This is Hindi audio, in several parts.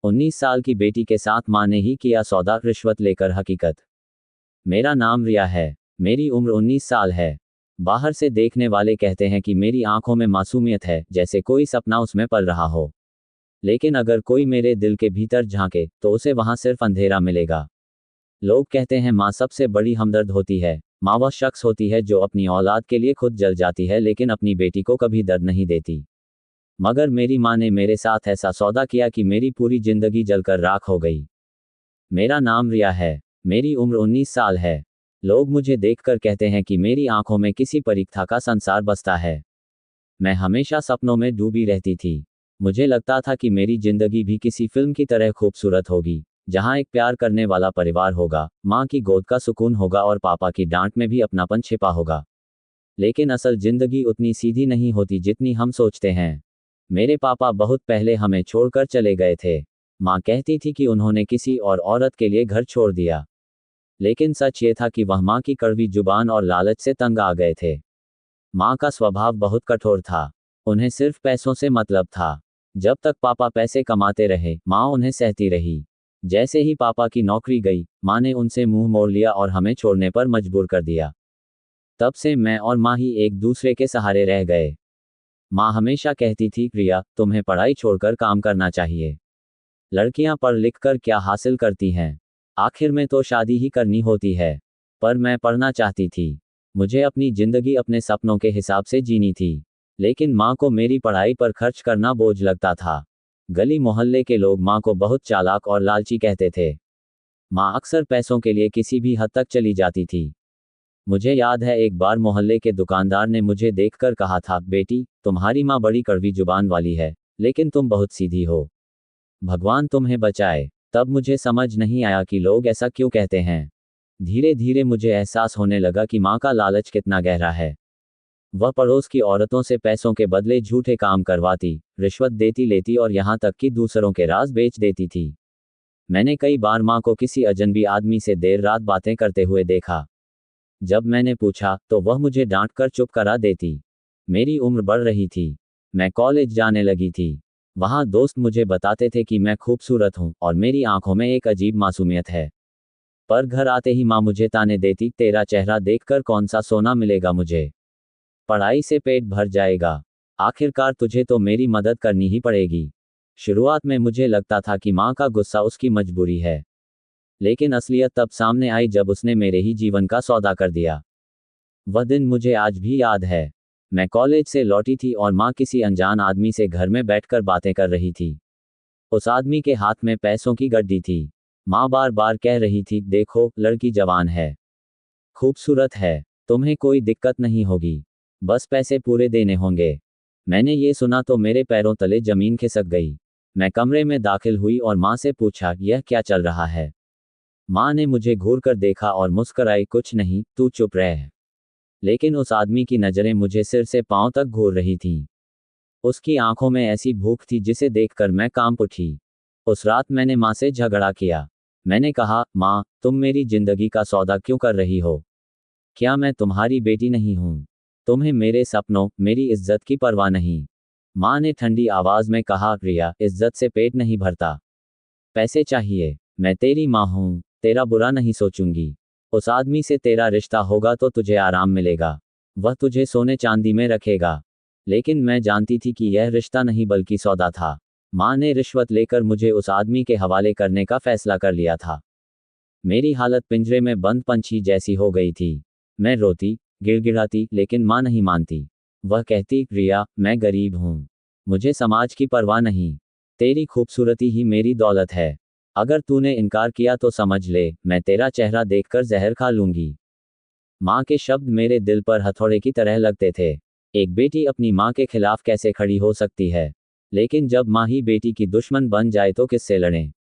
19 साल की बेटी के साथ मां ने ही किया सौदा, रिश्वत लेकर हकीकत। मेरा नाम रिया है। मेरी उम्र 19 साल है। बाहर से देखने वाले कहते हैं कि मेरी आंखों में मासूमियत है, जैसे कोई सपना उसमें पल रहा हो। लेकिन अगर कोई मेरे दिल के भीतर झांके तो उसे वहां सिर्फ अंधेरा मिलेगा। लोग कहते हैं माँ सबसे बड़ी हमदर्द होती है। माँ वह शख्स होती है जो अपनी औलाद के लिए खुद जल जाती है, लेकिन अपनी बेटी को कभी दर्द नहीं देती। मगर मेरी माँ ने मेरे साथ ऐसा सौदा किया कि मेरी पूरी जिंदगी जलकर राख हो गई। मेरा नाम रिया है। मेरी उम्र 19 साल है। लोग मुझे देखकर कहते हैं कि मेरी आंखों में किसी परीक्षा का संसार बसता है। मैं हमेशा सपनों में डूबी रहती थी। मुझे लगता था कि मेरी जिंदगी भी किसी फिल्म की तरह खूबसूरत होगी, जहां एक प्यार करने वाला परिवार होगा, माँ की गोद का सुकून होगा और पापा की डांट में भी अपनापन छिपा होगा। लेकिन असल जिंदगी उतनी सीधी नहीं होती जितनी हम सोचते हैं। मेरे पापा बहुत पहले हमें छोड़कर चले गए थे। माँ कहती थी कि उन्होंने किसी और औरत के लिए घर छोड़ दिया। लेकिन सच ये था कि वह माँ की कड़वी जुबान और लालच से तंग आ गए थे। माँ का स्वभाव बहुत कठोर था। उन्हें सिर्फ पैसों से मतलब था। जब तक पापा पैसे कमाते रहे, माँ उन्हें सहती रही। जैसे ही पापा की नौकरी गई, माँ ने उनसे मुंह मोड़ लिया और हमें छोड़ने पर मजबूर कर दिया। तब से मैं और माँ ही एक दूसरे के सहारे रह गए। माँ हमेशा कहती थी, रिया, तुम्हें पढ़ाई छोड़कर काम करना चाहिए। लड़कियां पढ़ लिख कर क्या हासिल करती हैं? आखिर में तो शादी ही करनी होती है। पर मैं पढ़ना चाहती थी। मुझे अपनी जिंदगी अपने सपनों के हिसाब से जीनी थी। लेकिन माँ को मेरी पढ़ाई पर खर्च करना बोझ लगता था। गली मोहल्ले के लोग माँ को बहुत चालाक और लालची कहते थे। माँ अक्सर पैसों के लिए किसी भी हद तक चली जाती थी। मुझे याद है एक बार मोहल्ले के दुकानदार ने मुझे देखकर कहा था, बेटी, तुम्हारी माँ बड़ी कड़वी जुबान वाली है, लेकिन तुम बहुत सीधी हो। भगवान तुम्हें बचाए। तब मुझे समझ नहीं आया कि लोग ऐसा क्यों कहते हैं। धीरे धीरे मुझे एहसास होने लगा कि माँ का लालच कितना गहरा है। वह पड़ोस की औरतों से पैसों के बदले झूठे काम करवाती, रिश्वत देती लेती और यहाँ तक कि दूसरों के राज बेच देती थी। मैंने कई बार माँ को किसी अजनबी आदमी से देर रात बातें करते हुए देखा। जब मैंने पूछा तो वह मुझे डांट कर चुप करा देती। मेरी उम्र बढ़ रही थी। मैं कॉलेज जाने लगी थी। वहाँ दोस्त मुझे बताते थे कि मैं खूबसूरत हूँ और मेरी आंखों में एक अजीब मासूमियत है। पर घर आते ही माँ मुझे ताने देती, तेरा चेहरा देखकर कौन सा सोना मिलेगा मुझे। पढ़ाई से पेट भर जाएगा। आखिरकार तुझे तो मेरी मदद करनी ही पड़ेगी। शुरुआत में मुझे लगता था कि माँ का गुस्सा उसकी मजबूरी है। लेकिन असलियत तब सामने आई जब उसने मेरे ही जीवन का सौदा कर दिया। वह दिन मुझे आज भी याद है। मैं कॉलेज से लौटी थी और माँ किसी अनजान आदमी से घर में बैठकर बातें कर रही थी। उस आदमी के हाथ में पैसों की गड्डी थी। माँ बार बार कह रही थी, देखो, लड़की जवान है, खूबसूरत है, तुम्हें कोई दिक्कत नहीं होगी, बस पैसे पूरे देने होंगे। मैंने ये सुना तो मेरे पैरों तले जमीन खिसक गई। मैं कमरे में दाखिल हुई और माँ से पूछा, यह क्या चल रहा है? माँ ने मुझे घूर कर देखा और मुस्कराई, कुछ नहीं, तू चुप रह। लेकिन उस आदमी की नज़रें मुझे सिर से पांव तक घूर रही थीं। उसकी आंखों में ऐसी भूख थी जिसे देखकर मैं कांप उठी। उस रात मैंने माँ से झगड़ा किया। मैंने कहा, माँ, तुम मेरी जिंदगी का सौदा क्यों कर रही हो? क्या मैं तुम्हारी बेटी नहीं हूँ? तुम्हें मेरे सपनों, मेरी इज्जत की परवाह नहीं? माँ ने ठंडी आवाज में कहा, रिया, इज्जत से पेट नहीं भरता, पैसे चाहिए। मैं तेरी माँ हूँ, तेरा बुरा नहीं सोचूंगी। उस आदमी से तेरा रिश्ता होगा तो तुझे आराम मिलेगा। वह तुझे सोने चांदी में रखेगा। लेकिन मैं जानती थी कि यह रिश्ता नहीं बल्कि सौदा था। माँ ने रिश्वत लेकर मुझे उस आदमी के हवाले करने का फैसला कर लिया था। मेरी हालत पिंजरे में बंद पंछी जैसी हो गई थी। मैं रोती, गिड़गिड़ाती, लेकिन माँ नहीं मानती। वह कहती, रिया, मैं गरीब हूँ, मुझे समाज की परवाह नहीं, तेरी खूबसूरती ही मेरी दौलत है। अगर तूने इनकार किया तो समझ ले, मैं तेरा चेहरा देखकर जहर खा लूंगी। माँ के शब्द मेरे दिल पर हथौड़े की तरह लगते थे। एक बेटी अपनी माँ के खिलाफ कैसे खड़ी हो सकती है? लेकिन जब माँ ही बेटी की दुश्मन बन जाए तो किससे लड़ें?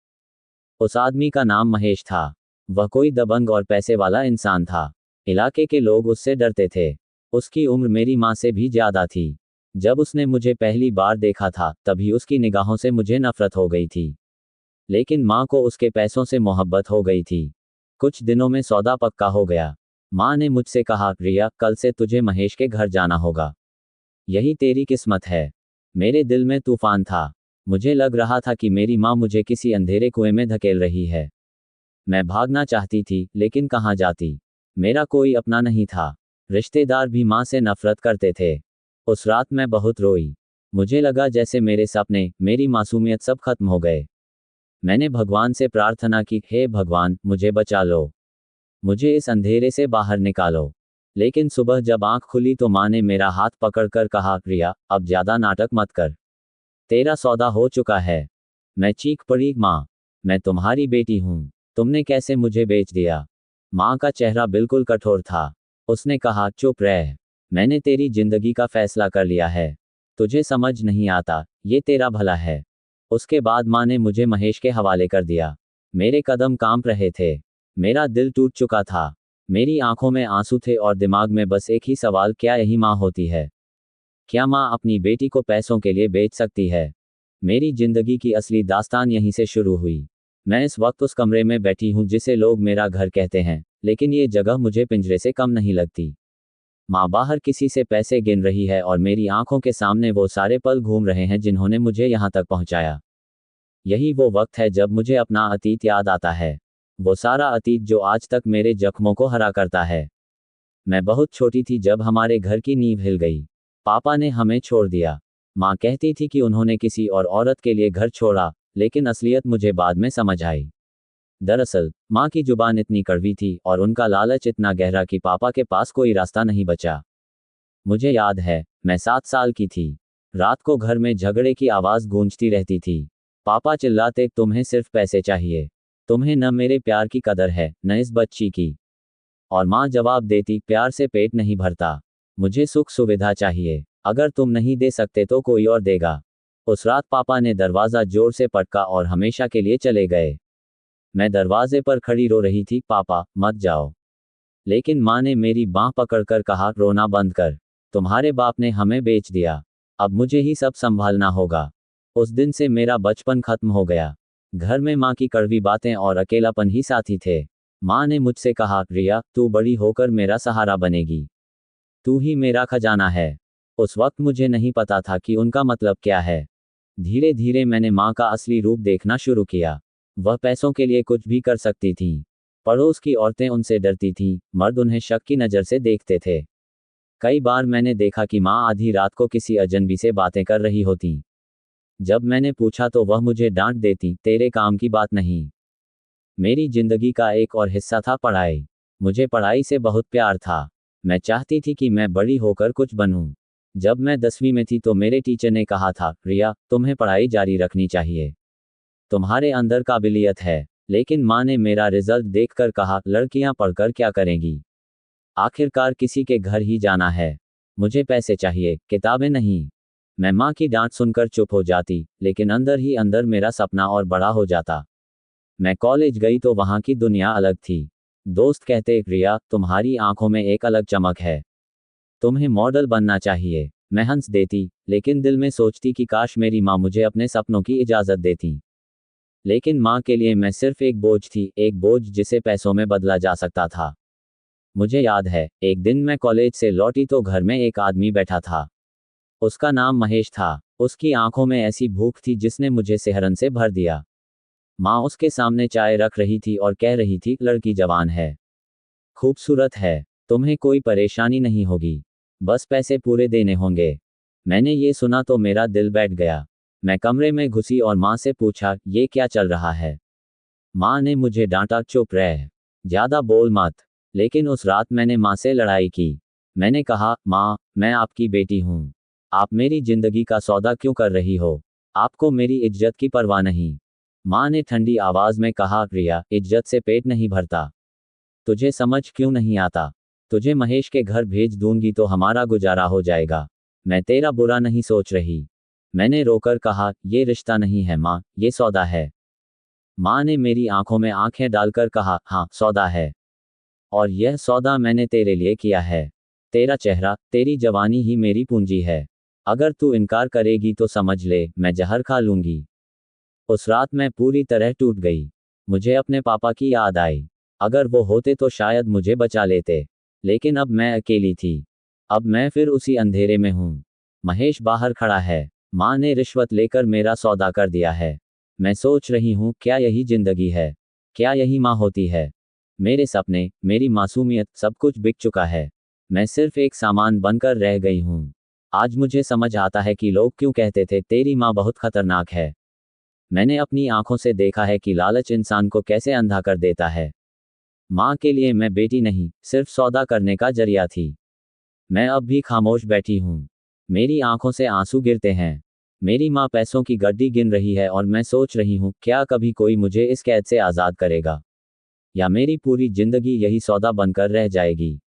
उस आदमी का नाम महेश था। वह कोई दबंग और पैसे वाला इंसान था। इलाके के लोग उससे डरते थे। उसकी उम्र मेरी माँ से भी ज्यादा थी। जब उसने मुझे पहली बार देखा था तभी उसकी निगाहों से मुझे नफरत हो गई थी। लेकिन माँ को उसके पैसों से मोहब्बत हो गई थी। कुछ दिनों में सौदा पक्का हो गया। माँ ने मुझसे कहा, रिया, कल से तुझे महेश के घर जाना होगा। यही तेरी किस्मत है। मेरे दिल में तूफान था। मुझे लग रहा था कि मेरी माँ मुझे किसी अंधेरे कुएं में धकेल रही है। मैं भागना चाहती थी, लेकिन कहाँ जाती। मेरा कोई अपना नहीं था। रिश्तेदार भी माँ से नफरत करते थे। उस रात मैं बहुत रोई। मुझे लगा जैसे मेरे सपने, मेरी मासूमियत सब खत्म हो गए। मैंने भगवान से प्रार्थना की, हे भगवान, मुझे बचा लो। मुझे इस अंधेरे से बाहर निकालो। लेकिन सुबह जब आंख खुली तो माँ ने मेरा हाथ पकड़कर कहा, रिया, अब ज्यादा नाटक मत कर। तेरा सौदा हो चुका है। मैं चीख पड़ी, माँ, मैं तुम्हारी बेटी हूँ। तुमने कैसे मुझे बेच दिया? माँ का चेहरा बिल्कुल कठोर था। उसने कहा, चुप रह। मैंने तेरी जिंदगी का फैसला कर लिया है। तुझे समझ नहीं आता, ये तेरा भला है। उसके बाद माँ ने मुझे महेश के हवाले कर दिया। मेरे कदम कांप रहे थे। मेरा दिल टूट चुका था। मेरी आंखों में आंसू थे और दिमाग में बस एक ही सवाल, क्या यही माँ होती है? क्या माँ अपनी बेटी को पैसों के लिए बेच सकती है? मेरी जिंदगी की असली दास्तान यहीं से शुरू हुई। मैं इस वक्त उस कमरे में बैठी हूँ जिसे लोग मेरा घर कहते हैं, लेकिन ये जगह मुझे पिंजरे से कम नहीं लगती। माँ बाहर किसी से पैसे गिन रही है और मेरी आंखों के सामने वो सारे पल घूम रहे हैं जिन्होंने मुझे यहाँ तक पहुँचाया। यही वो वक्त है जब मुझे अपना अतीत याद आता है। वो सारा अतीत जो आज तक मेरे जख्मों को हरा करता है। मैं बहुत छोटी थी जब हमारे घर की नींव हिल गई। पापा ने हमें छोड़ दिया। माँ कहती थी कि उन्होंने किसी और औरत के लिए घर छोड़ा, लेकिन असलियत मुझे बाद में समझ आई। दरअसल, माँ की जुबान इतनी कड़वी थी और उनका लालच इतना गहरा कि पापा के पास कोई रास्ता नहीं बचा। मुझे याद है, मैं 7 साल की थी। रात को घर में झगड़े की आवाज़ गूंजती रहती थी। पापा चिल्लाते, तुम्हें सिर्फ पैसे चाहिए। तुम्हें न मेरे प्यार की कदर है, न इस बच्ची की। और माँ जवाब देती, प्यार से पेट नहीं भरता। मुझे सुख सुविधा चाहिए। अगर तुम नहीं दे सकते तो कोई और देगा। उस रात पापा ने दरवाज़ा जोर से पटका और हमेशा के लिए चले गए। मैं दरवाजे पर खड़ी रो रही थी, पापा, मत जाओ। लेकिन माँ ने मेरी बाँह पकड़कर कहा, रोना बंद कर। तुम्हारे बाप ने हमें बेच दिया। अब मुझे ही सब संभालना होगा। उस दिन से मेरा बचपन खत्म हो गया। घर में माँ की कड़वी बातें और अकेलापन ही साथी थे। माँ ने मुझसे कहा, रिया, तू बड़ी होकर मेरा सहारा बनेगी। तू ही मेरा खजाना है। उस वक्त मुझे नहीं पता था कि उनका मतलब क्या है। धीरे धीरे मैंने माँ का असली रूप देखना शुरू किया। वह पैसों के लिए कुछ भी कर सकती थीं। पड़ोस की औरतें उनसे डरती थीं, मर्द उन्हें शक की नज़र से देखते थे। कई बार मैंने देखा कि माँ आधी रात को किसी अजनबी से बातें कर रही होती। जब मैंने पूछा तो वह मुझे डांट देती, तेरे काम की बात नहीं। मेरी जिंदगी का एक और हिस्सा था पढ़ाई। मुझे पढ़ाई से बहुत प्यार था। मैं चाहती थी कि मैं बड़ी होकर कुछ बनूं। जब मैं 10वीं में थी तो मेरे टीचर ने कहा था, रिया, तुम्हें पढ़ाई जारी रखनी चाहिए। तुम्हारे अंदर काबिलियत है। लेकिन माँ ने मेरा रिजल्ट देखकर कहा, लड़कियां पढ़कर क्या करेंगी? आखिरकार किसी के घर ही जाना है। मुझे पैसे चाहिए, किताबें नहीं। मैं माँ की डांट सुनकर चुप हो जाती, लेकिन अंदर ही अंदर मेरा सपना और बड़ा हो जाता। मैं कॉलेज गई तो वहाँ की दुनिया अलग थी। दोस्त कहते, रिया, तुम्हारी आंखों में एक अलग चमक है। तुम्हें मॉडल बनना चाहिए। मैं हंस देती, लेकिन दिल में सोचती कि काश मेरी माँ मुझे अपने सपनों की इजाज़त देती। लेकिन माँ के लिए मैं सिर्फ एक बोझ थी, एक बोझ जिसे पैसों में बदला जा सकता था। मुझे याद है, एक दिन मैं कॉलेज से लौटी तो घर में एक आदमी बैठा था। उसका नाम महेश था। उसकी आंखों में ऐसी भूख थी जिसने मुझे सिहरन से भर दिया। माँ उसके सामने चाय रख रही थी और कह रही थी, लड़की जवान है, खूबसूरत है, तुम्हें कोई परेशानी नहीं होगी, बस पैसे पूरे देने होंगे। मैंने ये सुना तो मेरा दिल बैठ गया। मैं कमरे में घुसी और माँ से पूछा, ये क्या चल रहा है? माँ ने मुझे डांटा, चुप रह, ज्यादा बोल मत। लेकिन उस रात मैंने माँ से लड़ाई की। मैंने कहा, माँ, मैं आपकी बेटी हूँ। आप मेरी जिंदगी का सौदा क्यों कर रही हो? आपको मेरी इज्जत की परवाह नहीं। माँ ने ठंडी आवाज में कहा, रिया, इज्जत से पेट नहीं भरता। तुझे समझ क्यों नहीं आता? तुझे महेश के घर भेज दूंगी तो हमारा गुजारा हो जाएगा। मैं तेरा बुरा नहीं सोच रही। मैंने रोकर कहा, ये रिश्ता नहीं है माँ, ये सौदा है। माँ ने मेरी आंखों में आंखें डालकर कहा, हाँ, सौदा है। और यह सौदा मैंने तेरे लिए किया है। तेरा चेहरा, तेरी जवानी ही मेरी पूंजी है। अगर तू इनकार करेगी तो समझ ले, मैं जहर खा लूंगी। उस रात मैं पूरी तरह टूट गई। मुझे अपने पापा की याद आई। अगर वो होते तो शायद मुझे बचा लेते। लेकिन अब मैं अकेली थी। अब मैं फिर उसी अंधेरे में हूँ। महेश बाहर खड़ा है। माँ ने रिश्वत लेकर मेरा सौदा कर दिया है। मैं सोच रही हूँ, क्या यही जिंदगी है? क्या यही माँ होती है? मेरे सपने, मेरी मासूमियत, सब कुछ बिक चुका है। मैं सिर्फ एक सामान बनकर रह गई हूँ। आज मुझे समझ आता है कि लोग क्यों कहते थे तेरी माँ बहुत खतरनाक है। मैंने अपनी आंखों से देखा है कि लालच इंसान को कैसे अंधा कर देता है। माँ के लिए मैं बेटी नहीं, सिर्फ सौदा करने का जरिया थी। मैं अब भी खामोश बैठी हूँ। मेरी आंखों से आंसू गिरते हैं। मेरी माँ पैसों की गड्डी गिन रही है और मैं सोच रही हूँ, क्या कभी कोई मुझे इस कैद से आज़ाद करेगा? या मेरी पूरी जिंदगी यही सौदा बनकर रह जाएगी?